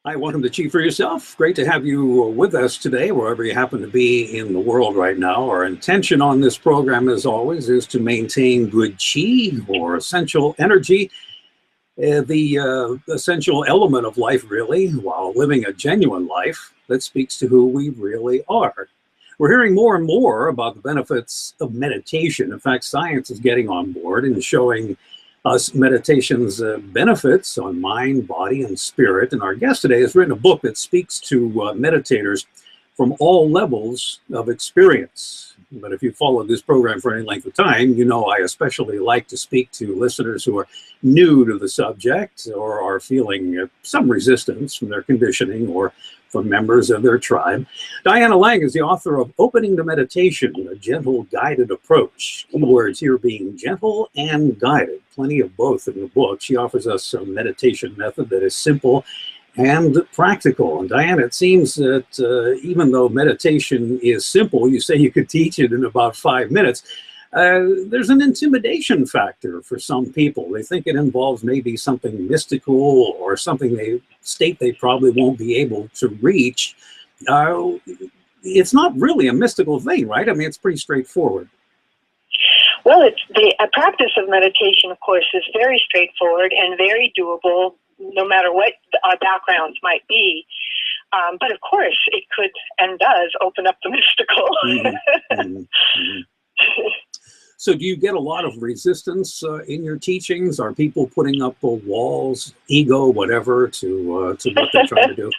Hi, welcome to Chief for Yourself. Great to have you with us today, wherever you happen to be in the world right now. Our intention on this program, as always, is to maintain good chi or essential energy, the essential element of life, really, while living a genuine life that speaks to who we really are. We're hearing more and more about the benefits of meditation. In fact, science is getting on board and showing us meditation's benefits on mind, body, and spirit. And our guest today has written a book that speaks to meditators from all levels of experience. But if you followed this program for any length of time, you know I especially like to speak to listeners who are new to the subject or are feeling some resistance from their conditioning or from members of their tribe. Diana Lang is the author of Opening to Meditation, a gentle guided approach. Keywords here being gentle and guided. Plenty of both in the book. She offers us a meditation method that is simple and practical. And Diana, it seems that even though meditation is simple, you say you could teach it in about 5 minutes. There's an intimidation factor for some people. They think it involves maybe something mystical or something they state they probably won't be able to reach. It's not really a mystical thing, right? I mean, it's pretty straightforward. Well, the practice of meditation, of course, is very straightforward and very doable, no matter what our backgrounds might be. But of course, it could and does open up the mystical. So do you get a lot of resistance in your teachings? Are people putting up walls, ego, whatever, to what they're trying to do?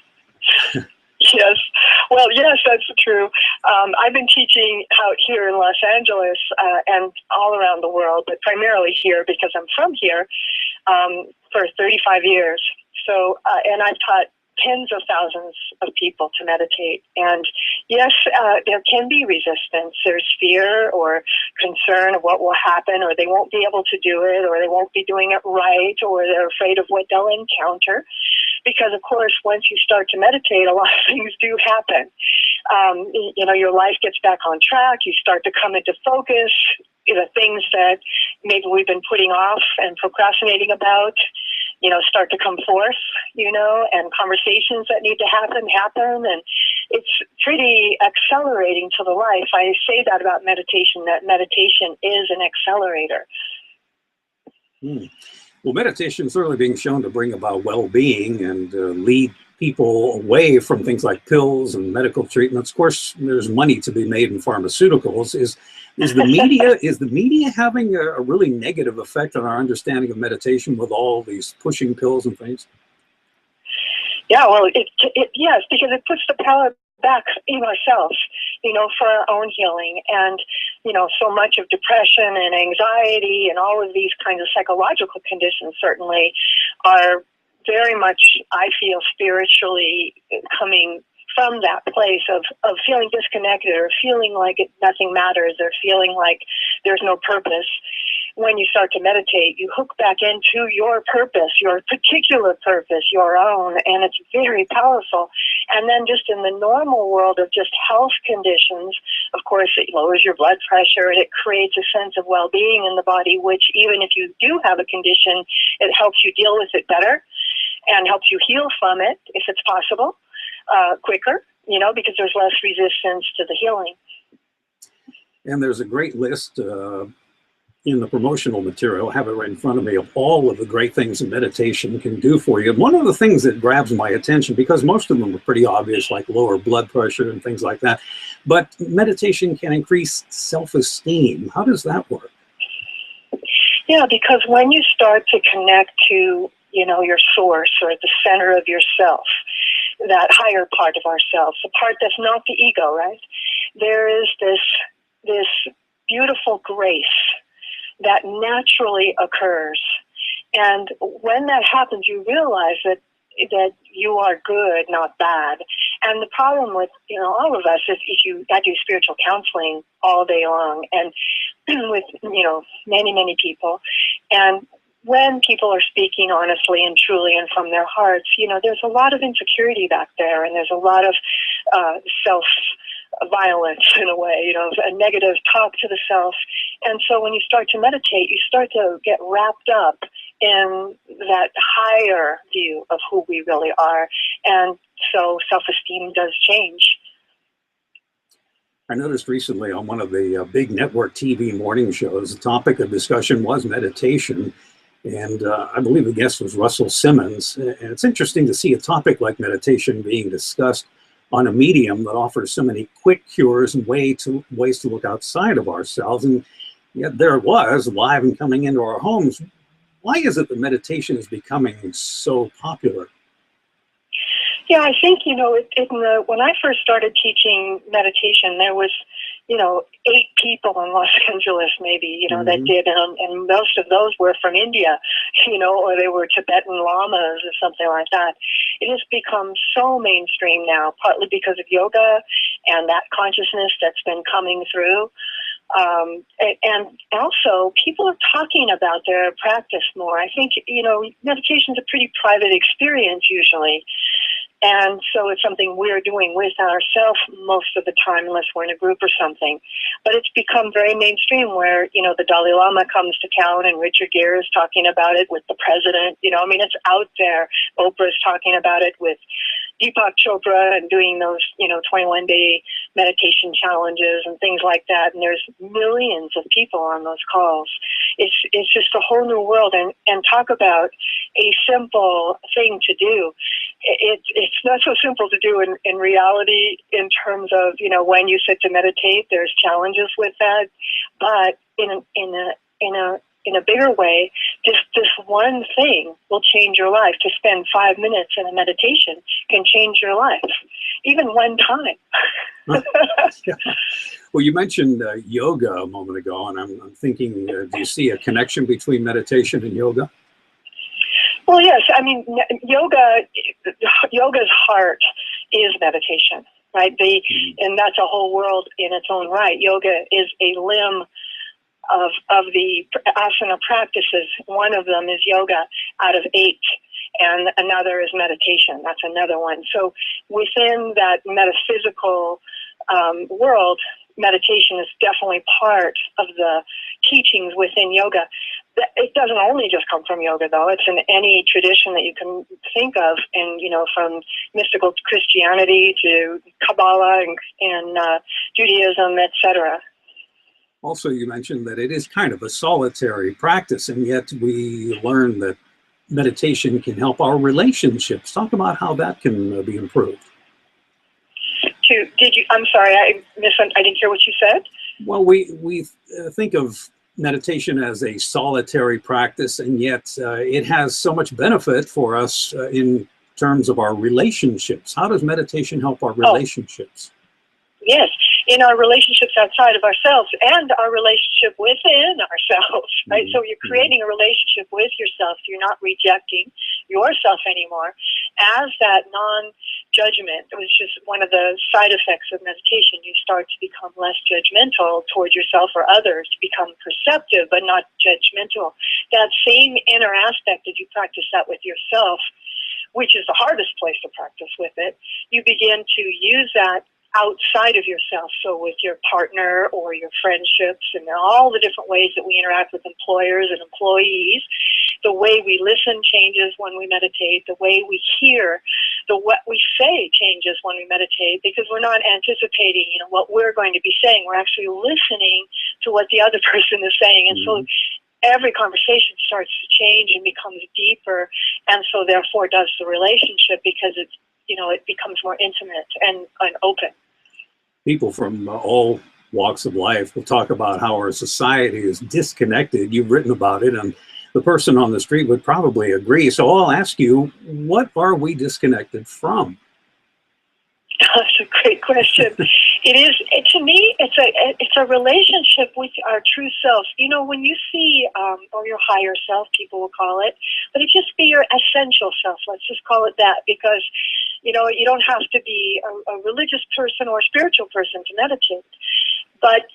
Yes. Well, yes, that's true. I've been teaching out here in Los Angeles and all around the world, but primarily here because I'm from here, for 35 years. So, and I've taught tens of thousands of people to meditate. And yes, there can be resistance. There's fear or concern of what will happen, or they won't be able to do it, or they won't be doing it right, or they're afraid of what they'll encounter. Because, of course, once you start to meditate, a lot of things do happen. Your life gets back on track. You start to come into focus. The things that maybe we've been putting off and procrastinating about, start to come forth, and conversations that need to happen. And it's pretty accelerating to the life. I say that about meditation, that meditation is an accelerator. Well, meditation is certainly being shown to bring about well-being and lead people away from things like pills and medical treatments. Of course, there's money to be made in pharmaceuticals. Is the media having a really negative effect on our understanding of meditation with all these pushing pills and things? Yeah, well, yes, because it puts the power back in ourselves, for our own healing. And, so much of depression and anxiety and all of these kinds of psychological conditions certainly are very much, I feel, spiritually coming from that place of feeling disconnected or feeling like nothing matters or feeling like there's no purpose. When you start to meditate, you hook back into your purpose, your particular purpose, your own, and it's very powerful. And then just in the normal world of just health conditions, of course, it lowers your blood pressure and it creates a sense of well-being in the body, which even if you do have a condition, it helps you deal with it better and helps you heal from it, if it's possible, quicker, because there's less resistance to the healing. And there's a great list in the promotional material, I have it right in front of me, of all of the great things that meditation can do for you. And one of the things that grabs my attention, because most of them are pretty obvious, like lower blood pressure and things like that, but meditation can increase self-esteem. How does that work? Yeah, because when you start to connect to, your source or the center of yourself, that higher part of ourselves, the part that's not the ego, right? There is this beautiful grace that naturally occurs. And when that happens, you realize that you are good, not bad. And the problem with, all of us is I do spiritual counseling all day long and with, many, many people. And when people are speaking honestly and truly and from their hearts, there's a lot of insecurity back there, and there's a lot of self-violence in a way, a negative talk to the self. And so when you start to meditate, you start to get wrapped up in that higher view of who we really are. And so self-esteem does change. I noticed recently on one of the big network TV morning shows, the topic of discussion was meditation. And I believe the guest was Russell Simmons. And it's interesting to see a topic like meditation being discussed on a medium that offers so many quick cures and ways to look outside of ourselves. And yet there it was, live and coming into our homes. Why is it that meditation is becoming so popular? Yeah, I think, when I first started teaching meditation, there was, 8 people in Los Angeles, maybe, that did, and most of those were from India, or they were Tibetan lamas or something like that. It has become so mainstream now, partly because of yoga and that consciousness that's been coming through. And also, people are talking about their practice more. I think, meditation is a pretty private experience usually. And so it's something we're doing with ourselves most of the time, unless we're in a group or something. But it's become very mainstream where, the Dalai Lama comes to town and Richard Gere is talking about it with the president. It's out there. Oprah's talking about it with Deepak Chopra and doing those, 21-day meditation challenges and things like that. And there's millions of people on those calls. It's just a whole new world. And talk about a simple thing to do. It's not so simple to do in reality in terms of, when you sit to meditate, there's challenges with that. But in a bigger way, this one thing will change your life. To spend 5 minutes in a meditation can change your life, even one time. Yeah. Well, you mentioned yoga a moment ago, and I'm thinking, do you see a connection between meditation and yoga? Well, yes. I mean, yoga's heart is meditation, right? And that's a whole world in its own right. Yoga is a limb of the asana practices. One of them is yoga out of 8, and another is meditation. That's another one. So within that metaphysical world, meditation is definitely part of the teachings within yoga. It doesn't only just come from yoga, though. It's in any tradition that you can think of, and from mystical Christianity to Kabbalah and Judaism, etc. Also, you mentioned that it is kind of a solitary practice, and yet we learn that meditation can help our relationships. Talk about how that can be improved. I'm sorry, I didn't hear what you said. Well, we think of meditation as a solitary practice, and yet it has so much benefit for us in terms of our relationships. How does meditation help our relationships? Yes, in our relationships outside of ourselves and our relationship within ourselves, right? So you're creating a relationship with yourself. You're not rejecting yourself anymore as that non-judgment, which is one of the side effects of meditation. You start to become less judgmental towards yourself or others, to become perceptive but not judgmental. That same inner aspect, as you practice that with yourself, which is the hardest place to practice with it, you begin to use that outside of yourself, so with your partner or your friendships and all the different ways that we interact with employers and employees. The way we listen changes when we meditate. The way we hear, what we say changes when we meditate, because we're not anticipating, what we're going to be saying. We're actually listening to what the other person is saying. And so every conversation starts to change and becomes deeper, and so therefore does the relationship, because it's it becomes more intimate and open. People from all walks of life will talk about how our society is disconnected. You've written about it, and the person on the street would probably agree. So I'll ask you, what are we disconnected from? That's a great question. It is, to me, it's a relationship with our true self. When you see, or your higher self, people will call it, but it just be your essential self. Let's just call it that, because, you don't have to be a religious person or a spiritual person to meditate. But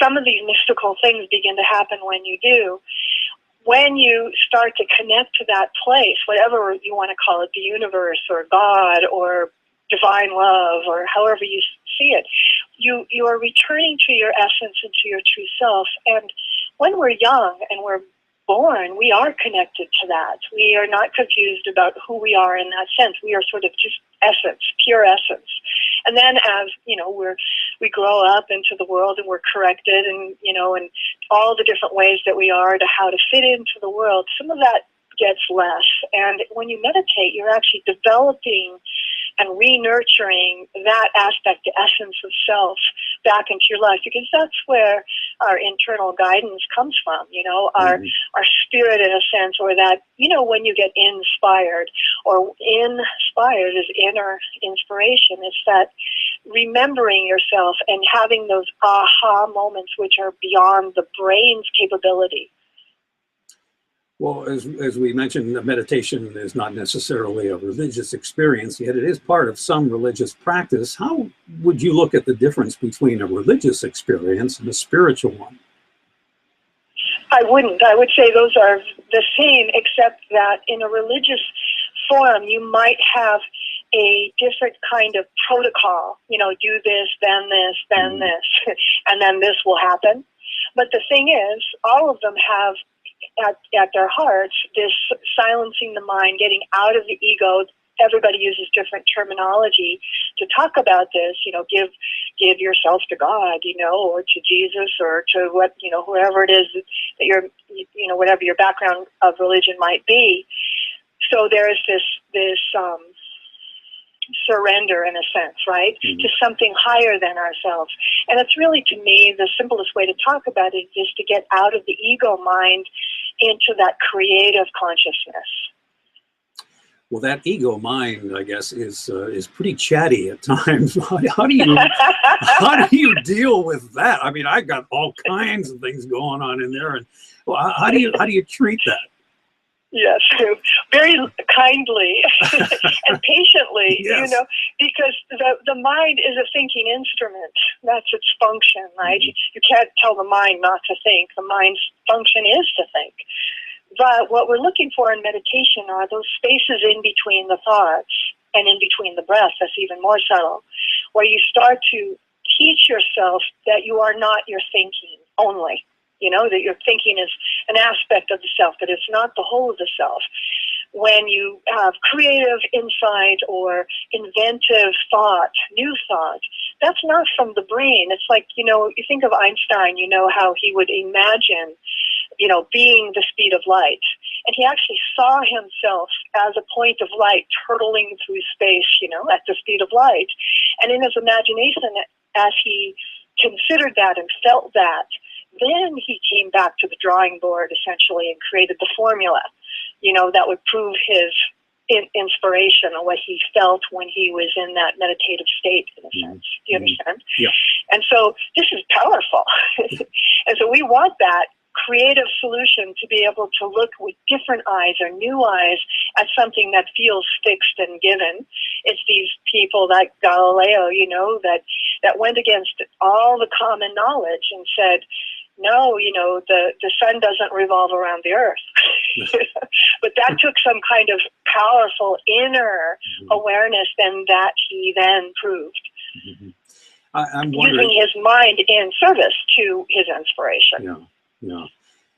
some of these mystical things begin to happen when you do. When you start to connect to that place, whatever you want to call it, the universe or God or divine love, or however you see it, you are returning to your essence and to your true self. And when we're young and we're born, we are connected to that. We are not confused about who we are in that sense. We are sort of just essence, pure essence. And then as, we grow up into the world and we're corrected and, and all the different ways that we are to how to fit into the world, some of that gets less. And when you meditate, you're actually developing and re-nurturing that aspect, the essence of self, back into your life, because that's where our internal guidance comes from, our spirit in a sense, or that, when you get inspired, or inspired is inner inspiration. It's that remembering yourself and having those aha moments which are beyond the brain's capability. Well, as we mentioned, meditation is not necessarily a religious experience, yet it is part of some religious practice. How would you look at the difference between a religious experience and a spiritual one? I wouldn't. I would say those are the same, except that in a religious forum, you might have a different kind of protocol, do this, then this, then this, and then this will happen. But the thing is, all of them have at their hearts this silencing the mind, getting out of the ego. Everybody uses different terminology to talk about this, give yourself to God, or to Jesus, or to what, whoever it is that you're, whatever your background of religion might be. So there's this surrender, in a sense, right, to something higher than ourselves. And it's really, to me, the simplest way to talk about it is to get out of the ego mind into that creative consciousness. Well, that ego mind, I guess, is pretty chatty at times. How do you deal with that? I mean, I've got all kinds of things going on in there, and how do you treat that? Yes, very kindly and patiently, yes. Because the mind is a thinking instrument. That's its function, right? You can't tell the mind not to think. The mind's function is to think. But what we're looking for in meditation are those spaces in between the thoughts and in between the breath. That's even more subtle, where you start to teach yourself that you are not your thinking only. That your thinking is an aspect of the self, that it's not the whole of the self. When you have creative insight or inventive thought, new thought, that's not from the brain. It's like, you think of Einstein, how he would imagine, being the speed of light. And he actually saw himself as a point of light hurtling through space, at the speed of light. And in his imagination, as he considered that and felt that, then he came back to the drawing board, essentially, and created the formula, that would prove his inspiration or what he felt when he was in that meditative state, in a sense. Do you understand? Yeah. And so this is powerful. And so we want that creative solution to be able to look with different eyes or new eyes at something that feels fixed and given. It's these people like Galileo, that went against all the common knowledge and said, no, the sun doesn't revolve around the earth. But that took some kind of powerful inner awareness that he then proved. I'm wondering, using his mind in service to his inspiration. Yeah.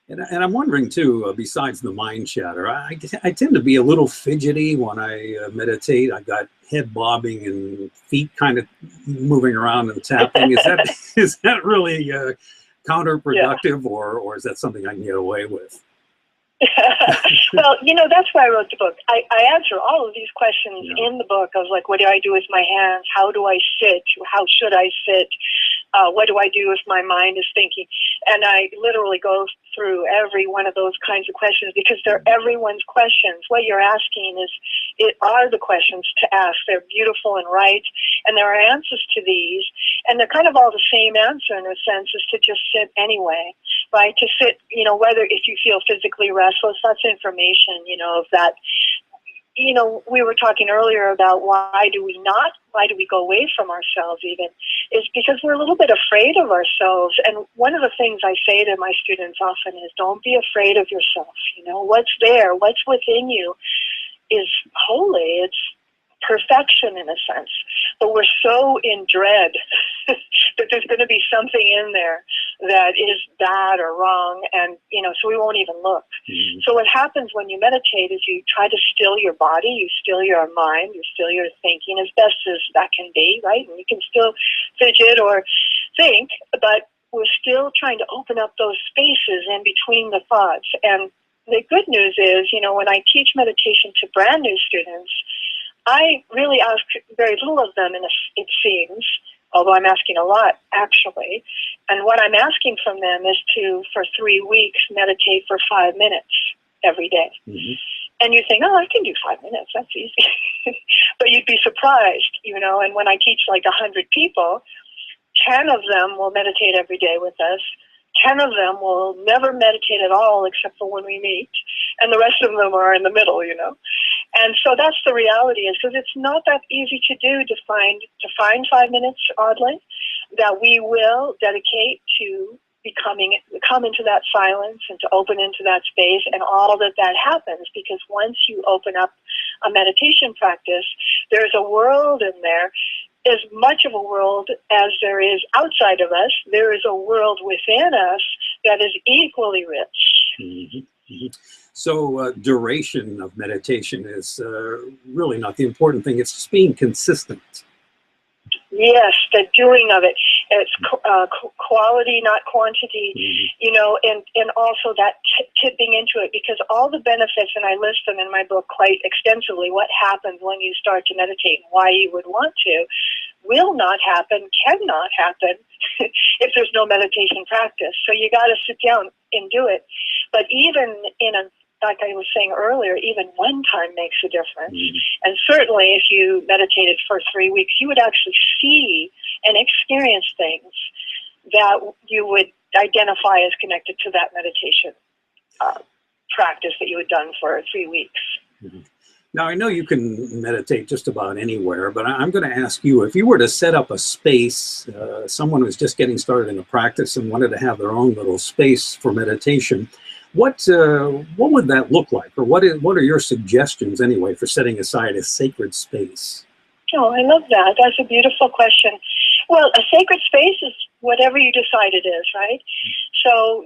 And I'm wondering, too, besides the mind chatter, I tend to be a little fidgety when I meditate. I got head bobbing and feet kind of moving around and tapping. Is that really counterproductive, or is that something I can get away with? Well, that's why I wrote the book. I answer all of these questions in the book. I was like, what do I do with my hands? How do I sit? How should I sit? What do I do if my mind is thinking? And I literally go through every one of those kinds of questions, because they're everyone's questions. What you're asking are the questions to ask. They're beautiful and right, and there are answers to these, and they're kind of all the same answer in a sense, is to just sit anyway, right? To sit, whether if you feel physically restless, that's information, of that. We were talking earlier about why do we go away from ourselves even, is because we're a little bit afraid of ourselves. And one of the things I say to my students often is, don't be afraid of yourself. What's there, what's within you is holy. It's perfection in a sense, but we're so in dread that there's going to be something in there that is bad or wrong, and so we won't even look. Mm-hmm. So what happens when you meditate is you try to still your body, you still your mind, you still your thinking as best as that can be, right? And you can still fidget or think, but we're still trying to open up those spaces in between the thoughts. And the good news is, when I teach meditation to brand new students, I really ask very little of them, it seems, although I'm asking a lot, actually. And what I'm asking from them is to, for 3 weeks, meditate for 5 minutes every day. Mm-hmm. And you think, oh, I can do 5 minutes. That's easy. But you'd be surprised, and when I teach like 100 people, 10 of them will meditate every day with us. 10 of them will never meditate at all except for when we meet. And the rest of them are in the middle, And so that's the reality, is because it's not that easy to do, to find 5 minutes, oddly, that we will dedicate to come into that silence and to open into that space and all that happens. Because once you open up a meditation practice, there's a world in there. As much of a world as there is outside of us, there is a world within us that is equally rich. Mm-hmm. Mm-hmm. So duration of meditation is really not the important thing. It's just being consistent. Yes, the doing of it. It's quality, not quantity, Mm-hmm. and also that tipping into it, because all the benefits, and I list them in my book quite extensively, what happens when you start to meditate and why you would want to, will not happen, cannot happen if there's no meditation practice. So you got to sit down and do it. But even like I was saying earlier, even one time makes a difference. Mm-hmm. And certainly if you meditated for 3 weeks, you would actually see and experience things that you would identify as connected to that meditation practice that you had done for 3 weeks. Mm-hmm. Now, I know you can meditate just about anywhere, but I'm going to ask you, if you were to set up a space, someone who's just getting started in a practice and wanted to have their own little space for meditation, what would that look like? Or what are your suggestions, anyway, for setting aside a sacred space? Oh, I love that. That's a beautiful question. Well, a sacred space is whatever you decide it is, right? So,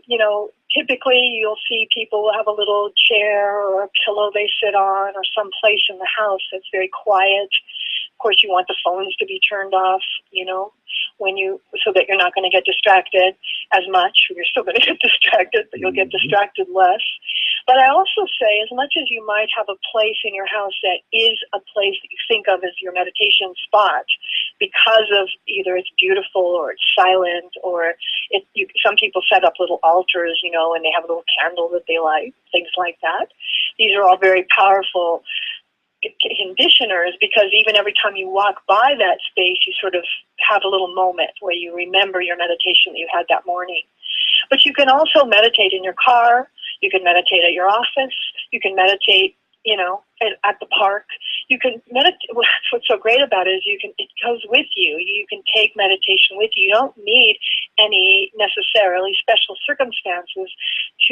typically you'll see people will have a little chair or a pillow they sit on, or some place in the house that's very quiet. Of course, you want the phones to be turned off, so that you're not going to get distracted as much. You're still going to get distracted, but you'll get distracted less. But I also say, as much as you might have a place in your house that is a place that you think of as your meditation spot, because of either it's beautiful or it's silent, or some people set up little altars, and they have a little candle that they light, things like that. These are all very powerful conditioners, because even every time you walk by that space, you sort of have a little moment where you remember your meditation that you had that morning. But you can also meditate in your car, you can meditate at your office, you can meditate, at the park. You can meditate. What's so great about it is it goes with you. You can take meditation with you. You don't need any necessarily special circumstances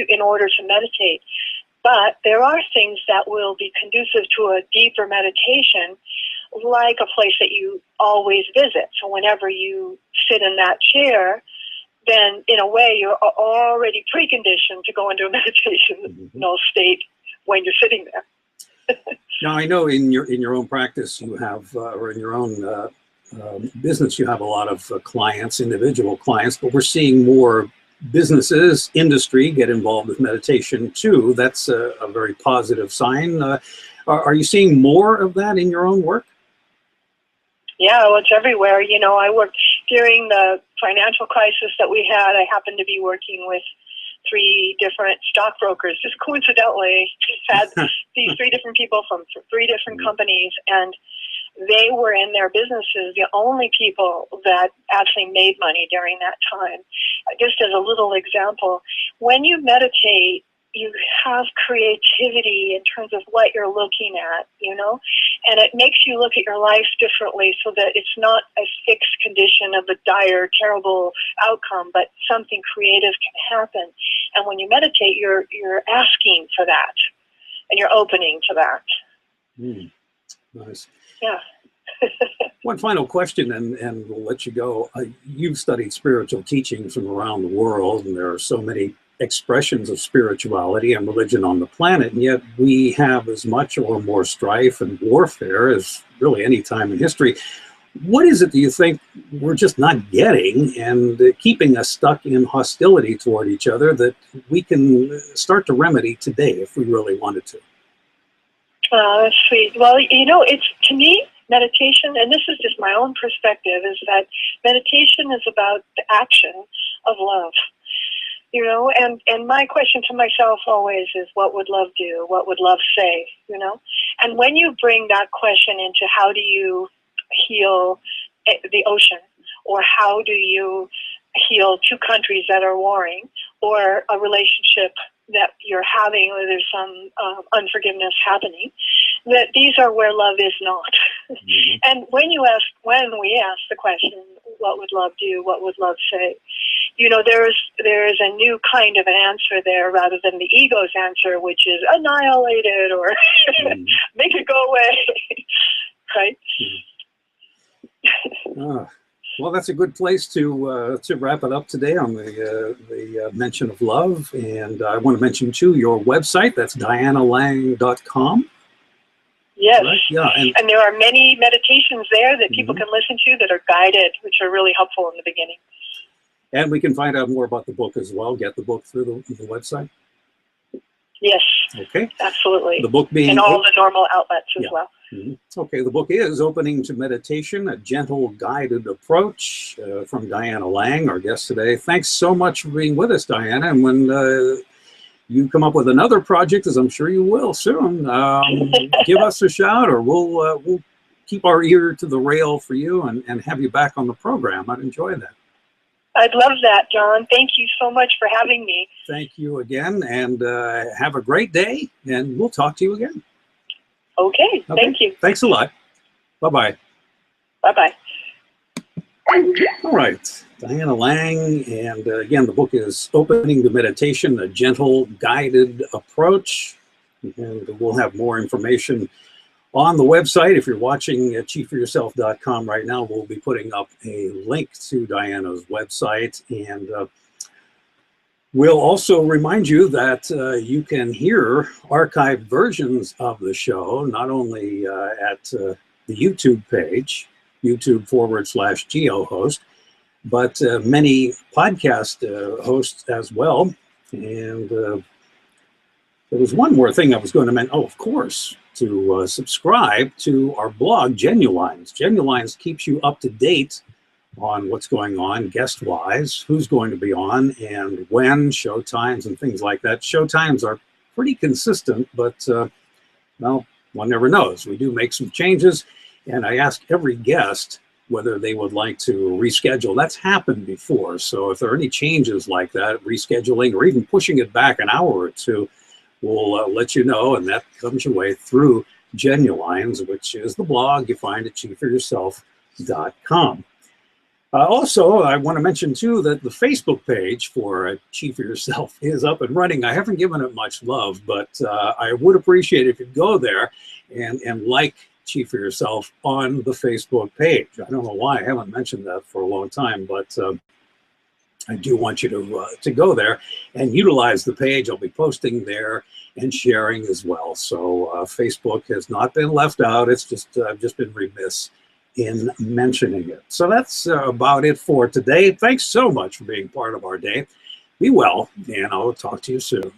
in order to meditate. But there are things that will be conducive to a deeper meditation, like a place that you always visit. So whenever you sit in that chair, then in a way you're already preconditioned to go into a meditation state when you're sitting there. Now, I know in your own practice you have, or in your own business, you have a lot of clients, individual clients, but we're seeing more businesses, industry get involved with meditation too. That's a very positive sign. Are you seeing more of that in your own work? Yeah, well, it's everywhere. I worked during the financial crisis that we had. I happened to be working with 3 different stockbrokers, just coincidentally had these 3 different people from 3 different companies, and they were in their businesses the only people that actually made money during that time. Just as a little example, when you meditate, you have creativity in terms of what you're looking at, and it makes you look at your life differently, so that it's not a fixed condition of a dire, terrible outcome, but something creative can happen. And when you meditate, you're asking for that, and you're opening to that. Nice. Yeah. One final question, and we'll let you go. You've studied spiritual teachings from around the world, and there are so many expressions of spirituality and religion on the planet, and yet we have as much or more strife and warfare as really any time in history. What is it do you think we're just not getting and keeping us stuck in hostility toward each other that we can start to remedy today if we really wanted to? That's sweet. Well, it's, to me, meditation, and this is just my own perspective, is that meditation is about the action of love. And my question to myself always is, what would love do? What would love say? And when you bring that question into how do you heal the ocean, or how do you heal two countries that are warring, or a relationship that you're having where there's some unforgiveness happening, that these are where love is not. Mm-hmm. And when we ask the question, what would love do? What would love say? There is a new kind of an answer there, rather than the ego's answer, which is annihilate it or mm-hmm. make it go away, right? Mm-hmm. Well, that's a good place to wrap it up today on the mention of love. And I want to mention, too, your website. That's dianalang.com. Yes. Right? Yeah, and there are many meditations there that people mm-hmm. can listen to that are guided, which are really helpful in the beginning. And we can find out more about the book as well. Get the book through the website. Yes. Okay. Absolutely. The book being... And all the normal outlets as well. Mm-hmm. Okay, the book is Opening to Meditation, a Gentle Guided Approach from Diana Lang, our guest today. Thanks so much for being with us, Diana. And when you come up with another project, as I'm sure you will soon, give us a shout, or we'll keep our ear to the rail for you and have you back on the program. I'd enjoy that. I'd love that, John. Thank you so much for having me. Thank you again, and have a great day, and we'll talk to you again. Okay, thank you. Thanks a lot. Bye-bye. Bye-bye. All right, Diana Lang, and again, the book is Opening to Meditation, a Gentle Guided Approach, and we'll have more information on the website. If you're watching at chiefforyourself.com right now, we'll be putting up a link to Diana's website, and we'll also remind you that you can hear archived versions of the show, not only at the YouTube page, YouTube/GeoHost, but many podcast hosts as well. And there was one more thing I was going to mention. Oh, of course, to subscribe to our blog, Genulines. Genulines keeps you up to date on what's going on guest-wise, who's going to be on, and when, show times, and things like that. Show times are pretty consistent, but, well, one never knows. We do make some changes, and I ask every guest whether they would like to reschedule. That's happened before, so if there are any changes like that, rescheduling, or even pushing it back an hour or two, we'll let you know, and that comes your way through Genulines, which is the blog you find at chiefforyourself.com. Also, I want to mention, too, that the Facebook page for Chief for Yourself is up and running. I haven't given it much love, but I would appreciate it if you'd go there and like Chief for Yourself on the Facebook page. I don't know why I haven't mentioned that for a long time, but I do want you to go there and utilize the page. I'll be posting there and sharing as well. So Facebook has not been left out. It's just I've just been remiss in mentioning it. So that's about it for today. Thanks so much for being part of our day. Be well, and I'll talk to you soon.